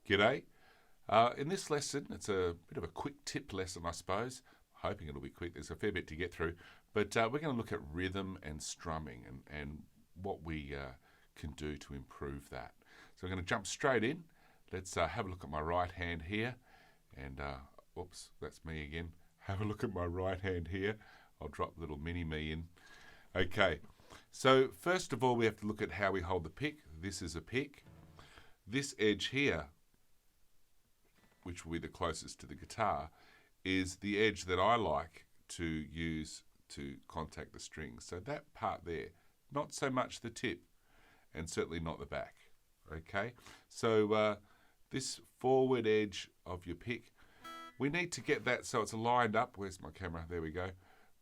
G'day. In this lesson, it's a bit of a quick tip lesson, I suppose. Hoping it'll be quick. There's a fair bit to get through. But we're going to look at rhythm and strumming and what we can do to improve that. So we're going to jump straight in. Let's have a look at my right hand here. And, oops, that's me again. Have a look at my right hand here. I'll drop little mini-me in. Okay, so first of all, we have to look at how we hold the pick. This is a pick. This edge here, which will be the closest to the guitar, is the edge that I like to use to contact the strings. So that part there, not so much the tip, and certainly not the back. Okay, so this forward edge of your pick, we need to get that so it's lined up. Where's my camera? There we go.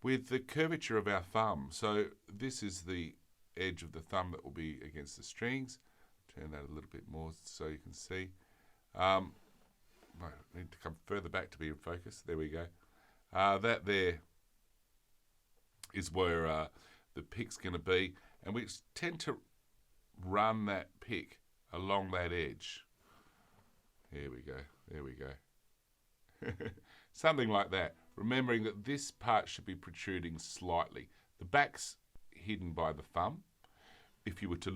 With the curvature of our thumb. So this is the edge of the thumb that will be against the strings. Turn that a little bit more so you can see. I need to come further back to be in focus. There we go. That there is where the pick's going to be. And we tend to run that pick along that edge. There we go. There we go. Something like that. Remembering that this part should be protruding slightly. The back's hidden by the thumb. If you were to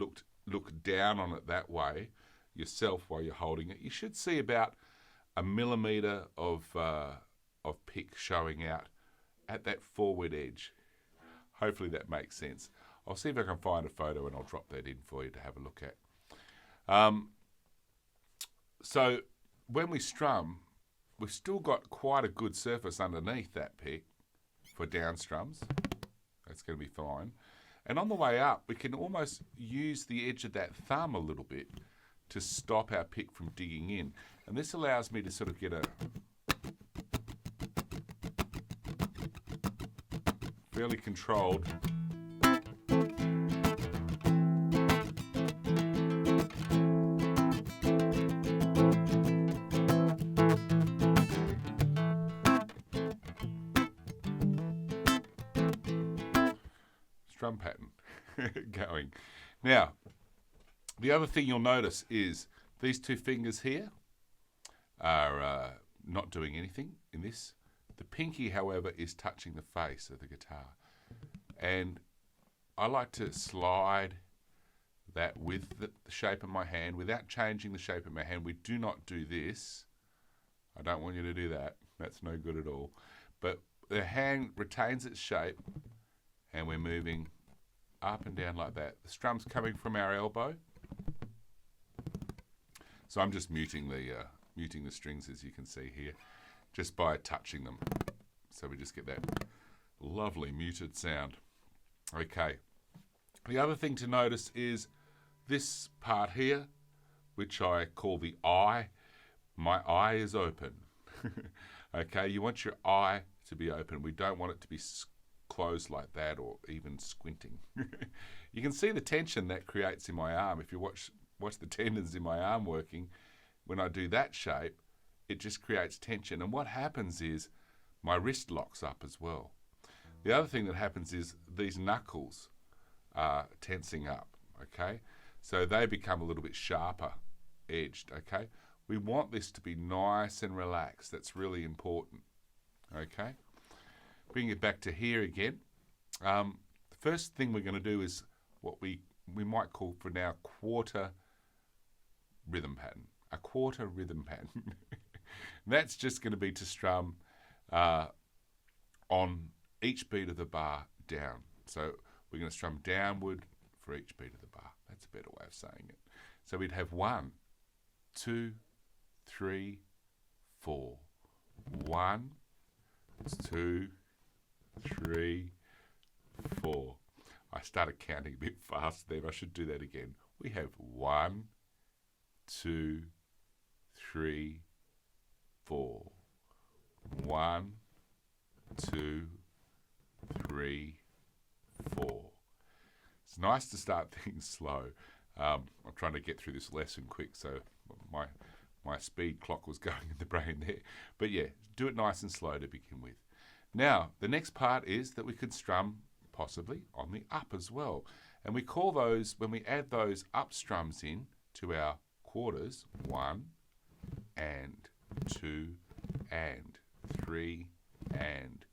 look down on it that way yourself while you're holding it, you should see about a millimetre of pick showing out at that forward edge. Hopefully that makes sense. I'll see if I can find a photo and I'll drop that in for you to have a look at. So when we strum, we've still got quite a good surface underneath that pick for down strums. That's going to be fine. And on the way up, we can almost use the edge of that thumb a little bit to stop our pick from digging in. And this allows me to sort of get a fairly controlled strum pattern going. Now, the other thing you'll notice is these two fingers here are not doing anything in this. The pinky, however, is touching the face of the guitar. And I like to slide that with the shape of my hand without changing the shape of my hand. We do not do this. I don't want you to do that. That's no good at all. But the hand retains its shape and we're moving up and down like that. The strum's coming from our elbow. So I'm just muting the strings, as you can see here, just by touching them. So we just get that lovely muted sound. Okay. The other thing to notice is this part here, which I call the eye. My eye is open. Okay, you want your eye to be open. We don't want it to be closed like that or even squinting. You can see the tension that creates in my arm. If you watch the tendons in my arm working, when I do that shape, it just creates tension. And what happens is my wrist locks up as well. The other thing that happens is these knuckles are tensing up, okay? So they become a little bit sharper edged, okay? We want this to be nice and relaxed. That's really important, okay? Bring it back to here again. The first thing we're going to do is what we might call for now quarter rhythm pattern. A quarter rhythm pattern. That's just going to be to strum on each beat of the bar down. So we're going to strum downward for each beat of the bar. That's a better way of saying it. So we'd have 1, 2, 3, 4. 1, 2, 3, 4. I started counting a bit fast then. I should do that again. We have 1, 2, 3, 4. 1, 2, 3, 4. It's nice to start things slow. I'm trying to get through this lesson quick, so my speed clock was going in the brain there. But yeah, do it nice and slow to begin with. Now, the next part is that we could strum possibly on the up as well. And we call those, when we add those up strums in to our quarters, 1, and 2 and 3 and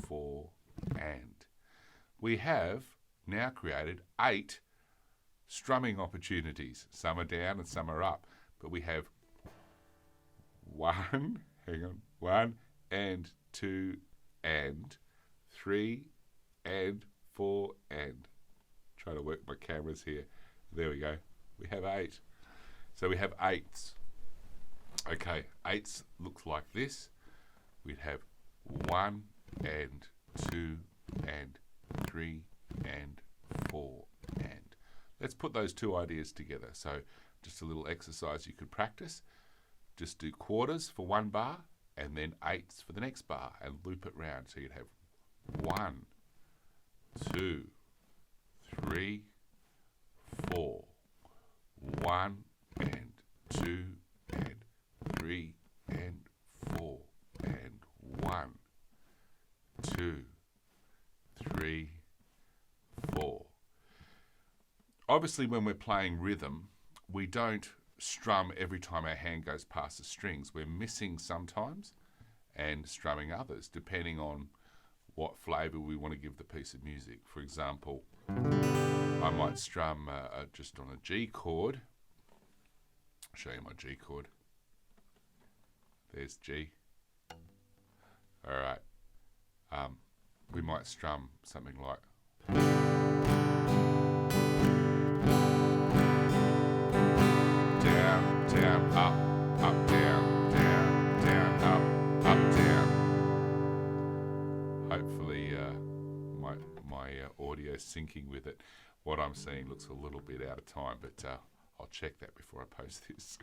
4 and. We have now created 8 strumming opportunities. Some are down and some are up, but we have 1 and 2 and 3 and 4 and. Trying to work my cameras here. There we go. We have 8. So we have 8s. Okay, 8s looks like this. We'd have 1 and 2 and 3 and 4 and. Let's put those two ideas together. So just a little exercise you could practice. Just do quarters for one bar and then 8s for the next bar and loop it round. So you'd have 1, 2, 3, 4. 1 and 2 and 3 and 4 and 1, 2, 3, 4. Obviously, when we're playing rhythm, we don't strum every time our hand goes past the strings. We're missing sometimes and strumming others, depending on what flavour we want to give the piece of music. For example, I might strum just on a G chord. I'll show you my G chord. There's G. All right. We might strum something like down, down, up, up, down, down, down, up, up, down. Hopefully my audio syncing with it. What I'm seeing looks a little bit out of time, but I'll check that before I post this.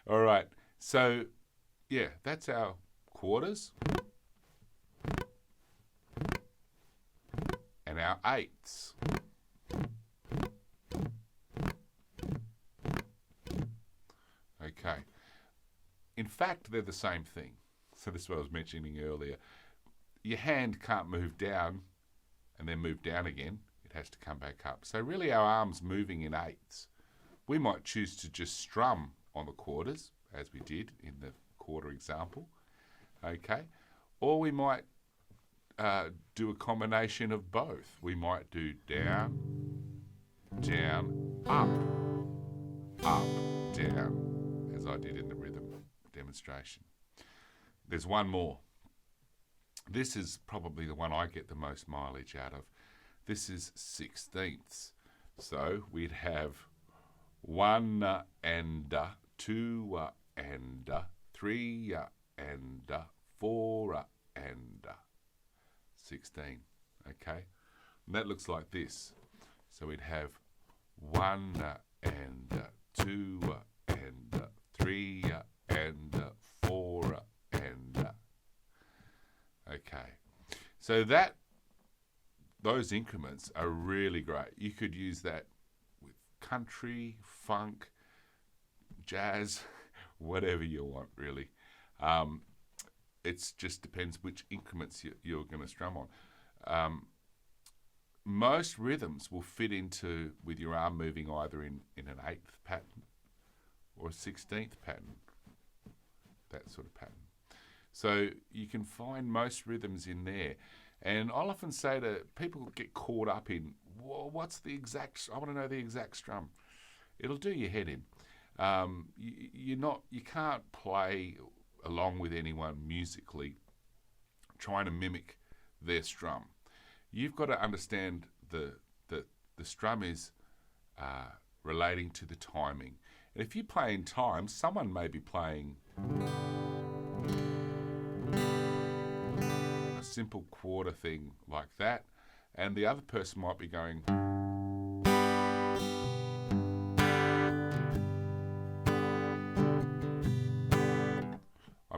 All right. So, yeah, that's our quarters and our 8s. Okay. In fact, they're the same thing. So this is what I was mentioning earlier. Your hand can't move down and then move down again. It has to come back up. So really our arm's moving in 8s. We might choose to just strum on the quarters, as we did in the quarter example. Okay. Or we might do a combination of both. We might do down, down, up, down, as I did in the rhythm demonstration. There's one more. This is probably the one I get the most mileage out of. This is 16ths. So we'd have 1 and 2 and 3 and 4 and 16. Okay? And that looks like this. So we'd have 1 and 2 and 3 and 4 and. Okay. So those increments are really great. You could use that with country, funk, jazz, whatever you want, really. It just depends which increments you're going to strum on. Most rhythms will fit into with your arm moving either in an 8th pattern or a 16th pattern, that sort of pattern. So you can find most rhythms in there. And I'll often say to people get caught up in, well, what's the exact, I want to know the exact strum. It'll do your head in. You can't play along with anyone musically trying to mimic their strum. You've got to understand the strum is relating to the timing. And if you play in time, someone may be playing a simple quarter thing like that, and the other person might be going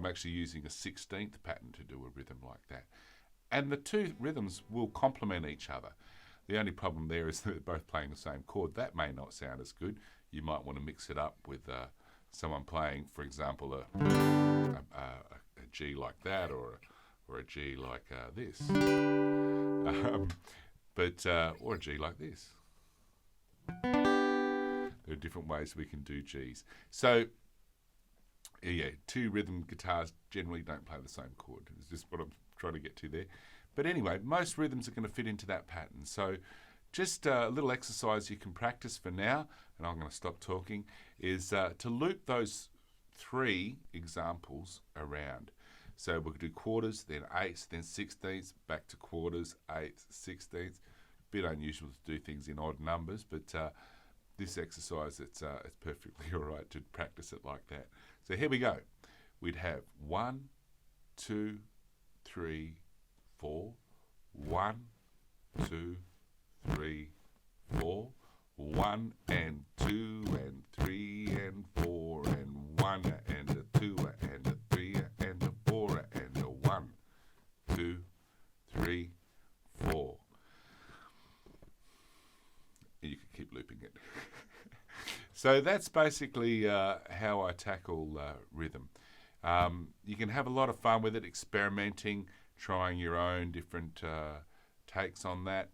I'm actually using a 16th pattern to do a rhythm like that. And the two rhythms will complement each other. The only problem there is that they're both playing the same chord. That may not sound as good. You might want to mix it up with someone playing, for example, a G like that, or a G like this, or a G like this. There are different ways we can do Gs. So Yeah, two rhythm guitars generally don't play the same chord. It's just what I'm trying to get to there. But anyway, most rhythms are going to fit into that pattern. So just a little exercise you can practice for now, and I'm going to stop talking, is to loop those 3 examples around. So we'll do quarters, then eighths, then sixteenths, back to quarters, eighths, sixteenths. Bit unusual to do things in odd numbers, but this exercise, it's perfectly all right to practice it like that. So here we go. We'd have 1, 2, 3, 4. 1, 2, 3, 4. 1 and 2 and 3 and 4 and 1 and a 2 and a 3 and a 4 and a 1, 2, 3, 4. You can keep looping it. So that's basically how I tackle rhythm. You can have a lot of fun with it, experimenting, trying your own different takes on that.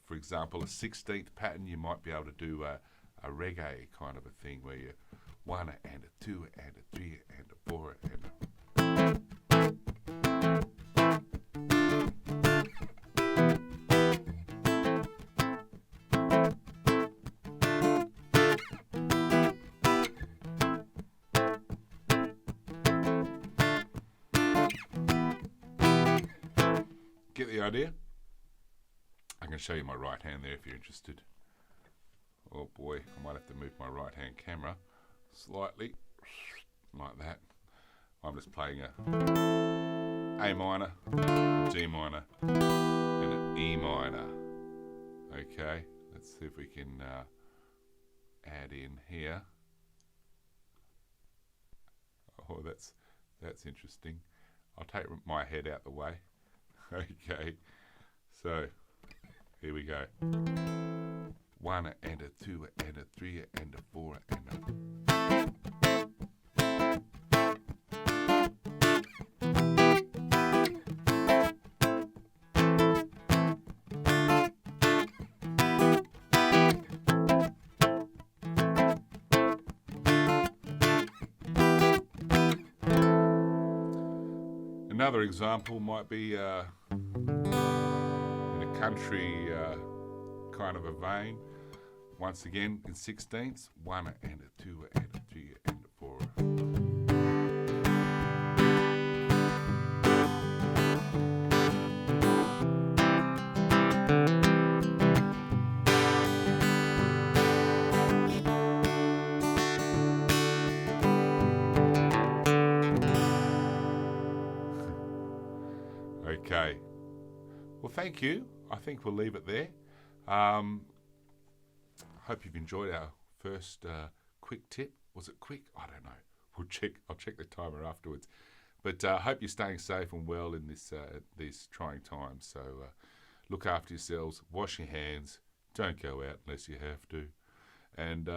For example, a 16th pattern, you might be able to do a reggae kind of a thing where you 1 and a 2 and a 3 and a 4 and a... Get the idea? I can show you my right hand there if you're interested. Oh boy, I might have to move my right hand camera slightly, like that. I'm just playing a A minor, a D minor, and an E minor. Okay, let's see if we can add in here. Oh, that's interesting. I'll take my head out the way. Okay, so here we go. 1 and a 2 and a 3 and a 4 and a... Another example might be in a country kind of a vein. Once again, in 16ths, 1 and a 2 and a 3 and a 4. Okay. Well, thank you. I think we'll leave it there. Hope you've enjoyed our first quick tip. Was it quick? I don't know. I'll check the timer afterwards. But I hope you're staying safe and well in these trying times. So look after yourselves. Wash your hands. Don't go out unless you have to. And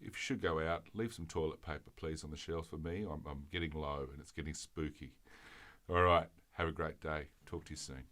if you should go out, leave some toilet paper, please, on the shelves for me. I'm getting low and it's getting spooky. All right. Have a great day. Talk to you soon.